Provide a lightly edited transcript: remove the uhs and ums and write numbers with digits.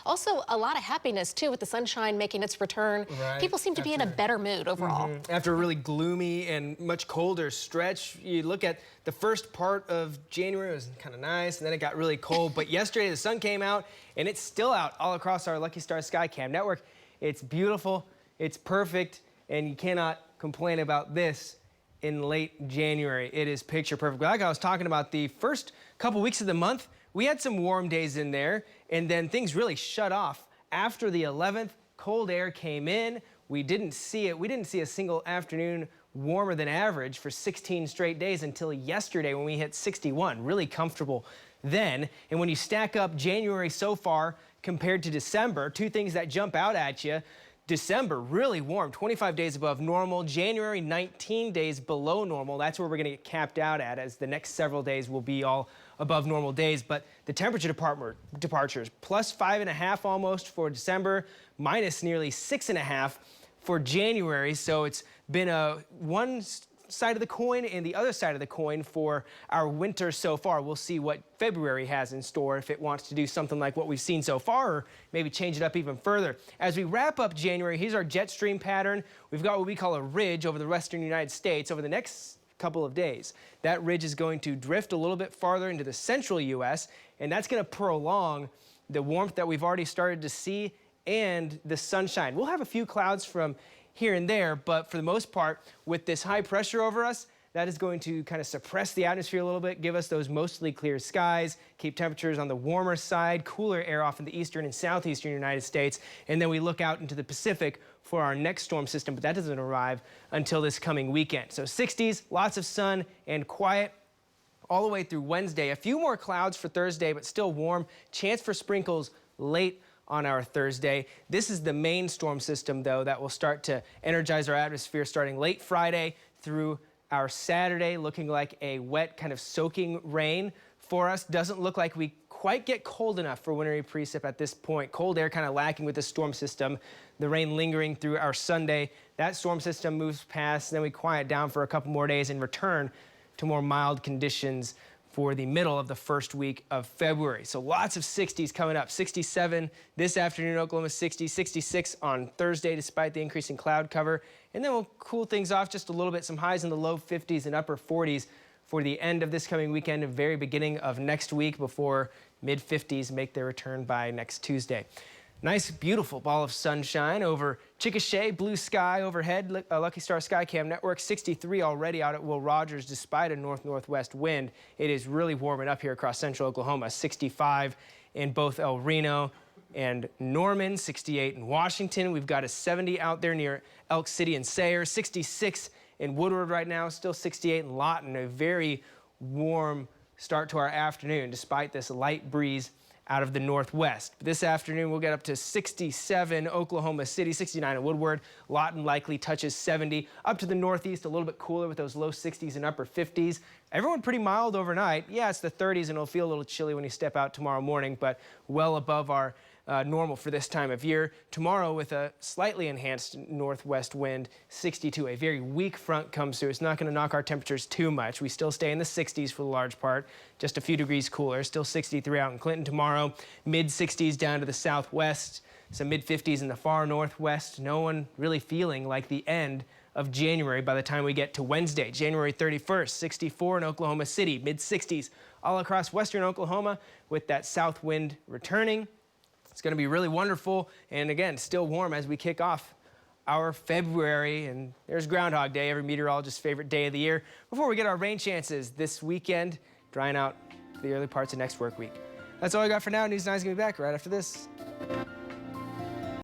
Also, a lot of happiness, too, with the sunshine making its return. Right. People seem to be in a better mood overall. After a really gloomy and much colder stretch, you look at the first part of January, it was kind of nice, and then it got really cold. But yesterday, the sun came out, and it's still out all across our Lucky Star Skycam network. It's beautiful, it's perfect, and you cannot complain about this in late January. It is picture perfect. Like I was talking about, the first couple weeks of the month, we had some warm days in there, and then things really shut off. After the 11th, cold air came in. We didn't see it. We didn't see a single afternoon warmer than average for 16 straight days until yesterday when we hit 61. Really comfortable then. And when you stack up January so far compared to December, two things that jump out at you. December, really warm, 25 days above normal. January, 19 days below normal. That's where we're going to get capped out at, as the next several days will be all above normal days. But the temperature departures, plus 5.5 almost for December, minus nearly 6.5 for January. So it's been a one side of the coin and the other side of the coin for our winter so far. We'll see what February has in store, if it wants to do something like what we've seen so far, or maybe change it up even further. As we wrap up January, here's our jet stream pattern. We've got what we call a ridge over the western United States over the next couple of days. That ridge is going to drift a little bit farther into the central U.S., and that's going to prolong the warmth that we've already started to see and the sunshine. We'll have a few clouds from here and there, but for the most part, with this high pressure over us, that is going to kind of suppress the atmosphere a little bit, give us those mostly clear skies, keep temperatures on the warmer side, cooler air off in the eastern and southeastern United States, and then we look out into the Pacific for our next storm system, but that doesn't arrive until this coming weekend. So 60s, lots of sun and quiet all the way through Wednesday. A few more clouds for Thursday, but still warm. Chance for sprinkles late on our Thursday. This is the main storm system, though, that will start to energize our atmosphere starting late Friday through our Saturday, looking like a wet kind of soaking rain for us. Doesn't look like we quite get cold enough for wintry precip at this point. Cold air kind of lacking with the storm system. The rain lingering through our Sunday. That storm system moves past, then we quiet down for a couple more days and return to more mild conditions for the middle of the first week of February. So lots of 60s coming up. 67 this afternoon, Oklahoma 60, 66 on Thursday despite the increase in cloud cover. And then we'll cool things off just a little bit. Some highs in the low 50s and upper 40s for the end of this coming weekend and very beginning of next week before mid 50s make their return by next Tuesday. Nice, beautiful ball of sunshine over Chickasha, blue sky overhead, Lucky Star Skycam network. 63 already out at Will Rogers despite a north-northwest wind. It is really warming up here across central Oklahoma. 65 in both El Reno and Norman, 68 in Washington. We've got a 70 out there near Elk City and Sayre, 66 in Woodward right now, still 68 in Lawton. A very warm start to our afternoon despite this light breeze out of the northwest. This afternoon, we'll get up to 67 Oklahoma City, 69 in Woodward. Lawton likely touches 70. Up to the northeast, a little bit cooler with those low 60s and upper 50s. Everyone pretty mild overnight. Yeah, it's the 30s, and it'll feel a little chilly when you step out tomorrow morning, but well above our normal for this time of year. Tomorrow, with a slightly enhanced northwest wind, 62. A very weak front comes through. It's not going to knock our temperatures too much. We still stay in the 60s for the large part, just a few degrees cooler. Still 63 out in Clinton tomorrow. Mid 60s down to the southwest. Some mid 50s in the far northwest. No one really feeling like the end of January by the time we get to Wednesday, January 31st. 64 in Oklahoma City. Mid 60s all across western Oklahoma with that south wind returning. It's going to be really wonderful, and again, still warm as we kick off our February, and there's Groundhog Day, every meteorologist's favorite day of the year. Before we get our rain chances this weekend, drying out for the early parts of next work week. That's all I got for now. News 9 is going to be back right after this.